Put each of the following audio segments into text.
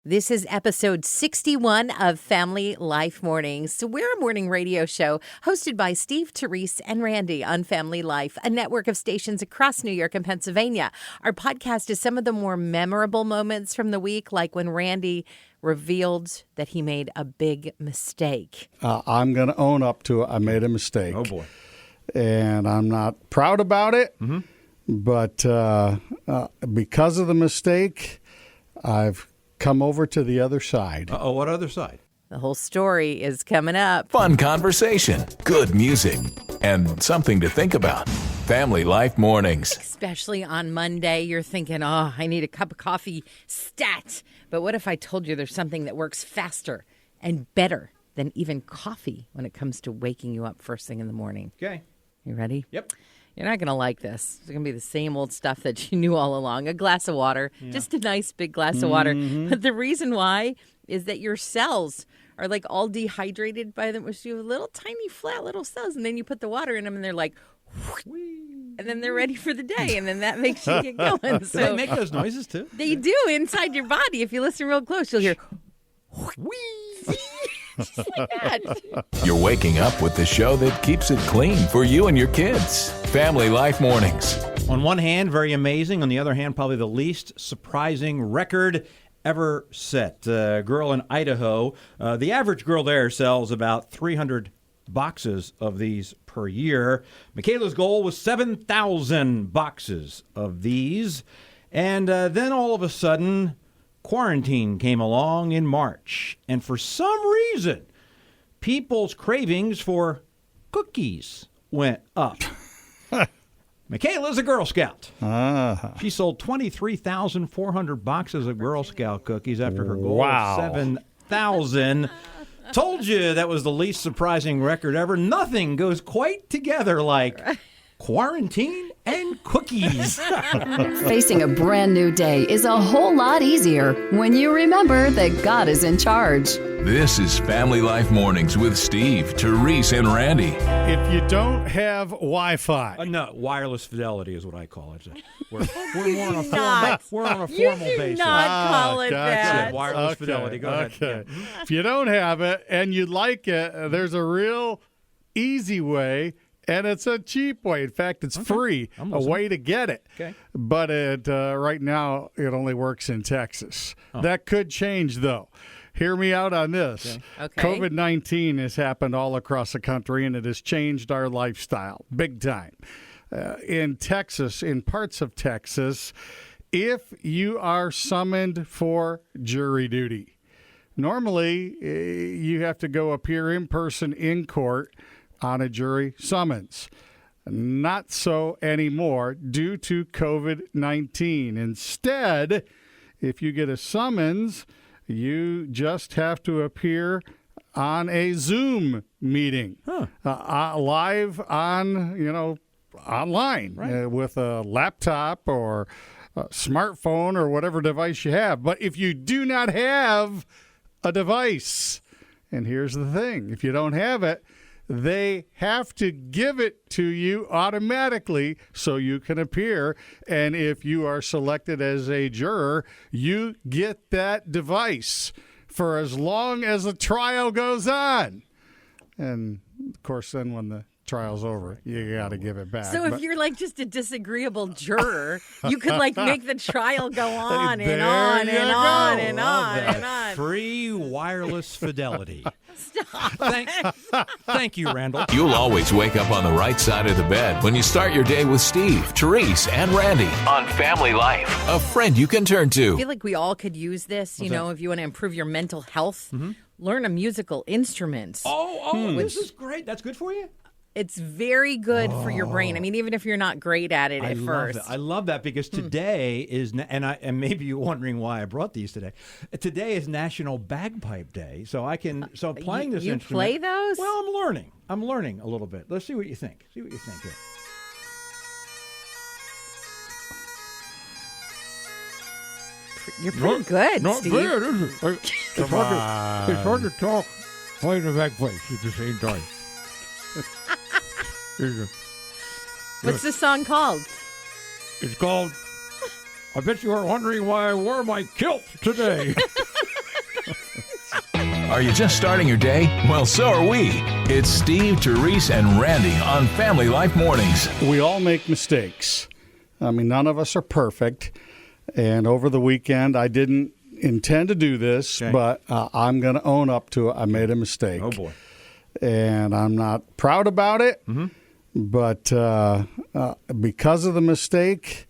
This is episode 61 of Family Life Mornings. So we're a morning radio show hosted by Steve, Terese, and Randy on Family Life, a network of stations across New York and Pennsylvania. Our podcast is some of the more memorable moments from the week, like when Randy revealed that he made a big mistake. I'm going to own up to it. I made a mistake. Oh, boy. And I'm not proud about it, but because of the mistake, I've come over to the other side. Uh-oh, what other side? The whole story is coming up. Fun conversation, good music, and something to think about. Family Life Mornings. Especially on Monday, you're thinking, oh, I need a cup of coffee stat. But what if I told you there's something that works faster and better than even coffee when it comes to waking you up first thing in the morning? Okay. You ready? Yep. You're not going to like this. It's going to be the same old stuff that you knew all along. A glass of water, just a nice big glass of water. But the reason why is that your cells are like all dehydrated by them. So you have little tiny flat little cells, and then you put the water in them, and they're like, and then they're ready for the day, and then that makes you get going. Do So they make those noises, too? they do inside your body. If you listen real close, you'll hear, just like that. You're waking up with the show that keeps it clean for you and your kids. Family Life Mornings. On one hand, very amazing. On the other hand, probably the least surprising record ever set. A girl in Idaho, the average girl there sells about 300 boxes of these per year. Michaela's goal was 7,000 boxes of these. And then all of a sudden, quarantine came along in March. And for some reason, people's cravings for cookies went up. Michaela's a Girl Scout. She sold 23,400 boxes of Girl Scout cookies after her goal of 7,000. Told you that was the least surprising record ever. Nothing goes quite together like quarantine and cookies. Facing a brand new day is a whole lot easier when you remember that God is in charge. This is Family Life Mornings with Steve, Terese, and Randy. If you don't have Wi-Fi. No, wireless fidelity is what I call it. We're more on a not. we're on a You formal do basis. not call it gotcha. that. Wireless fidelity. Go ahead. Okay. Yeah. If you don't have it and you like it, there's a real easy way, and it's a cheap way. In fact, it's free, I'm a listening. way to get it. Okay. But right now, it only works in Texas. That could change, though. Hear me out on this. Okay. COVID-19 has happened all across the country, and it has changed our lifestyle big time. In Texas, in parts of Texas, if you are summoned for jury duty, normally you have to go appear in person in court on a jury summons. Not so anymore due to COVID-19. Instead, if you get a summons, you just have to appear on a Zoom meeting, live on, online, with a laptop or a smartphone or whatever device you have. But if you do not have a device, and here's the thing, if you don't have it, they have to give it to you automatically so you can appear. And if you are selected as a juror, you get that device for as long as the trial goes on. And, of course, then when the trial's over, you got to give it back. So if you're like just a disagreeable juror, you could like make the trial go on and on and on and on and on. Free wireless fidelity. Stop. Thank you, Randall. You'll always wake up on the right side of the bed when you start your day with Steve, Terese, and Randy on Family Life. A friend you can turn I to. feel like we all could use this, if you want to improve your mental health, learn a musical instrument. This is great. That's good for you? It's very good for your brain. I mean, even if you're not great at it at first. I love that because today is, and maybe you're wondering why I brought these today. Today is National Bagpipe Day, so playing this you instrument. play those? Well, I'm learning a little bit. Let's see what you think. Here. You're pretty good, Not Steve. bad, is it? It's hard to talk playing the bagpipes at the same time. What's the song called? It's called, I bet you are wondering why I wore my kilt today. Are you just starting your day? Well, so are we. It's Steve, Terese, and Randy on Family Life Mornings. We all make mistakes. I mean, none of us are perfect. And over the weekend, I didn't intend to do this, but I'm going to own up to it. I made a mistake. Oh, boy. And I'm not proud about it. Mm-hmm. But because of the mistake,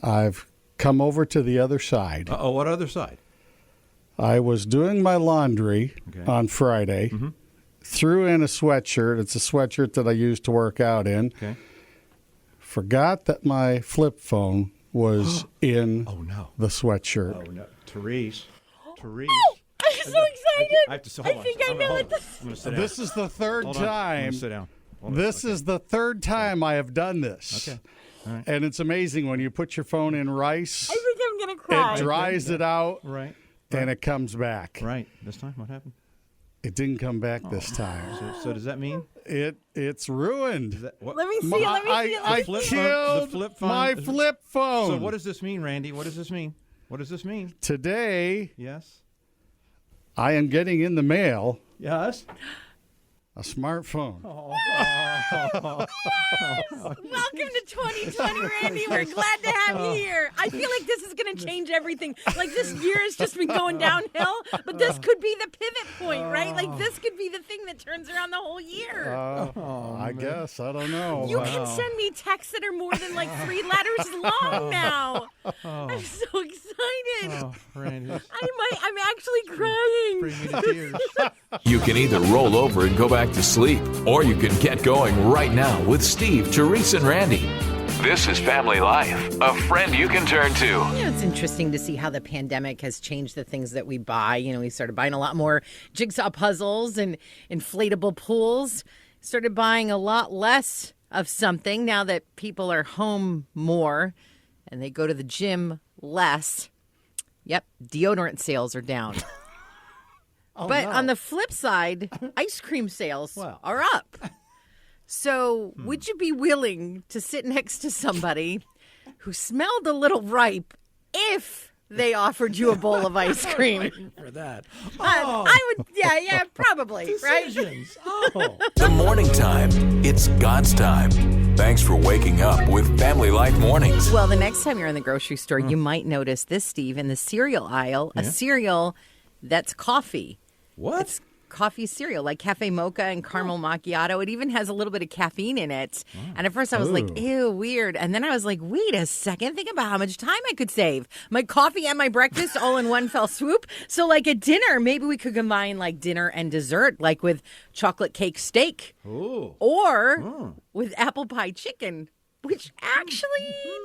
I've come over to the other side. Uh-oh, what other side? I was doing my laundry on Friday, threw in a sweatshirt. It's a sweatshirt that I used to work out in. Okay. Forgot that my flip phone was in the sweatshirt. Oh, no. Therese. I'm so excited. I have to, I think I know what this is. I'm going to sit down. This is the third Hold on. I'm time. going to sit down. Hold on. This is the third time I have done this. Okay. All right. And it's amazing when you put your phone in rice, I think I'm going to cry. it dries it out, Right. and it comes back. Right. This time, what happened? It didn't come back this time. So does that mean? It's ruined. What? Let me see. I flip phone- killed the flip phone my is- flip phone. So what does this mean, Randy? What does this mean? What does this mean? Today, Yes? I am getting in the mail Yes? a smartphone. Welcome to 2020, Randy. We're glad to have you here. I feel like this is going to change everything. Like, this year has just been going downhill, but this could be the pivot point, right? Like, this could be the thing that turns around the whole year. I guess. I don't know. You can send me texts that are more than like 3 letters long now. I'm so excited. Oh, Randy. I'm actually crying. Bring me to tears. You can either roll over and go back to sleep, or you can get going right now with Steve, Terese, and Randy. This is Family Life, a friend you can turn to. You know, it's interesting to see how the pandemic has changed the things that we buy. You know, we started buying a lot more jigsaw puzzles and inflatable pools. Started buying a lot less of something now that people are home more and they go to the gym less. Yep, deodorant sales are down. But on the flip side, ice cream sales are up. So would you be willing to sit next to somebody who smelled a little ripe if they offered you a bowl of ice cream? For that. I would, yeah, probably, Decisions. Oh. The morning time. It's God's time. Thanks for waking up with Family Life Mornings. Well, the next time you're in the grocery store, you might notice this, Steve, in the cereal aisle, a cereal that's coffee. What? It's coffee cereal, like cafe mocha and caramel macchiato. It even has a little bit of caffeine in it. And at first I was like, ew, weird. And then I was like, wait a second. Think about how much time I could save. My coffee and my breakfast all in one fell swoop. So like at dinner, maybe we could combine like dinner and dessert, like with chocolate cake steak. Ooh. Or with apple pie chicken, which actually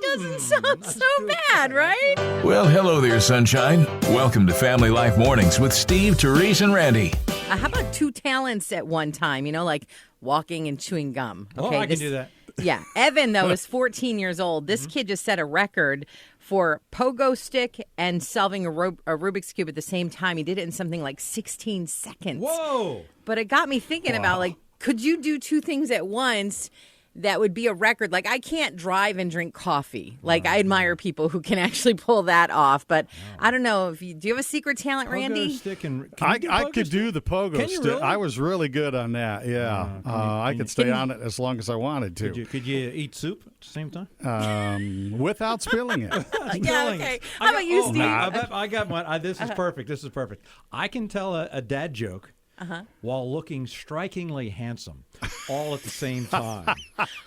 doesn't sound so bad, right? Well, hello there, sunshine. Welcome to Family Life Mornings with Steve, Terese, and Randy. How about 2 talents at one time? You know, like walking and chewing gum. I can do that. Yeah. Evan, though, is 14 years old. This kid just set a record for pogo stick and solving a Rubik's Cube at the same time. He did it in something like 16 seconds. Whoa. But it got me thinking about, like, could you do 2 things at once? That would be a record. Like, I can't drive and drink coffee. Like, I admire people who can actually pull that off. But I don't know. Do you have a secret talent, Randy? Pogo stick and, I could do the pogo Can you stick. really? I was really good on that. Yeah, I could stay on it as long as I wanted to, Could you eat soup at the same time? without spilling it. Yeah, okay. How about you, Steve? I got one. This is perfect. This is perfect. I can tell a dad joke while looking strikingly handsome all at the same time.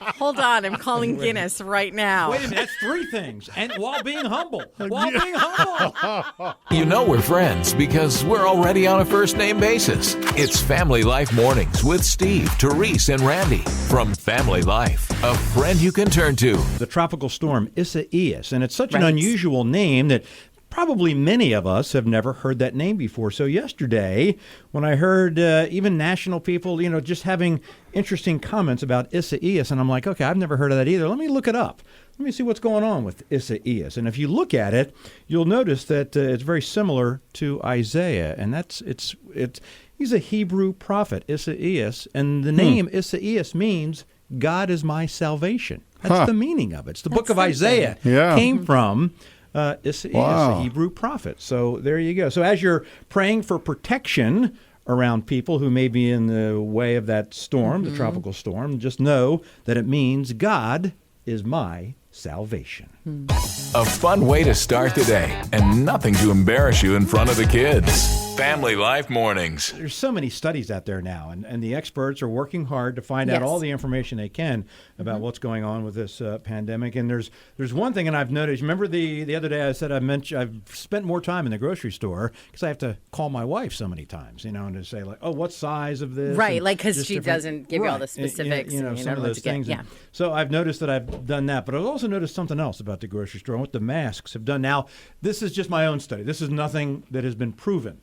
Hold on. I'm calling Guinness right now. Wait a minute. That's 3 things. And while being humble. While being humble. You know we're friends because we're already on a first-name basis. It's Family Life Mornings with Steve, Terese, and Randy from Family Life, a friend you can turn to. The tropical storm Isaias, and it's such an unusual name that probably many of us have never heard that name before. So yesterday, when I heard even national people, just having interesting comments about Isaias, and I'm like, okay, I've never heard of that either. Let me look it up. Let me see what's going on with Isaias. And if you look at it, you'll notice that it's very similar to Isaiah, and he's a Hebrew prophet, Isaias, and the name Isaias means God is my salvation. That's the meaning of it. It's the book of Isaiah came from Isaias, a Hebrew prophet. So there you go. So as you're praying for protection around people who may be in the way of that storm, the tropical storm, just know that it means God is my salvation. A fun way to start the day and nothing to embarrass you in front of the kids. Family Life Mornings. There's so many studies out there now, and the experts are working hard to find out all the information they can about what's going on with this pandemic. And there's one thing, and I've noticed. Remember the other day I said I've spent more time in the grocery store because I have to call my wife so many times, and to say like, oh, what size of this? Right, and like because just she doesn't give you all the specifics. Some of those things. Yeah. So I've noticed that I've done that, but I've also noticed something else about the grocery store and what the masks have done. Now, this is just my own study. This is nothing that has been proven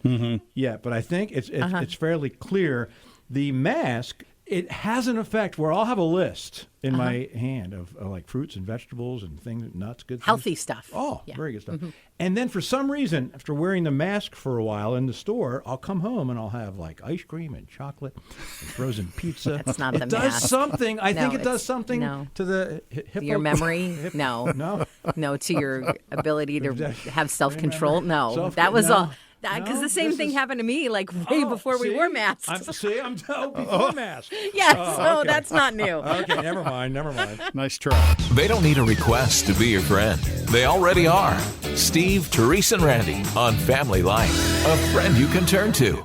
yet, but I think it's fairly clear. The mask, it has an effect where I'll have a list in my hand of like fruits and vegetables and things, nuts, good things. Healthy stuff. Oh, very good stuff. And then for some reason, after wearing the mask for a while in the store, I'll come home and I'll have like ice cream and chocolate and frozen pizza. That's not it the does mask. something. I No, think it does it's- something no. to the Your memory? No. No, to your ability to have self-control? No. That was all. Because No, the same this thing is- happened to me like way before we wore masks. I'm before masks. Yes, so that's not new. Okay, never mind. Nice try. They don't need a request to be your friend. They already are. Steve, Terese, and Randy on Family Life. A friend you can turn to.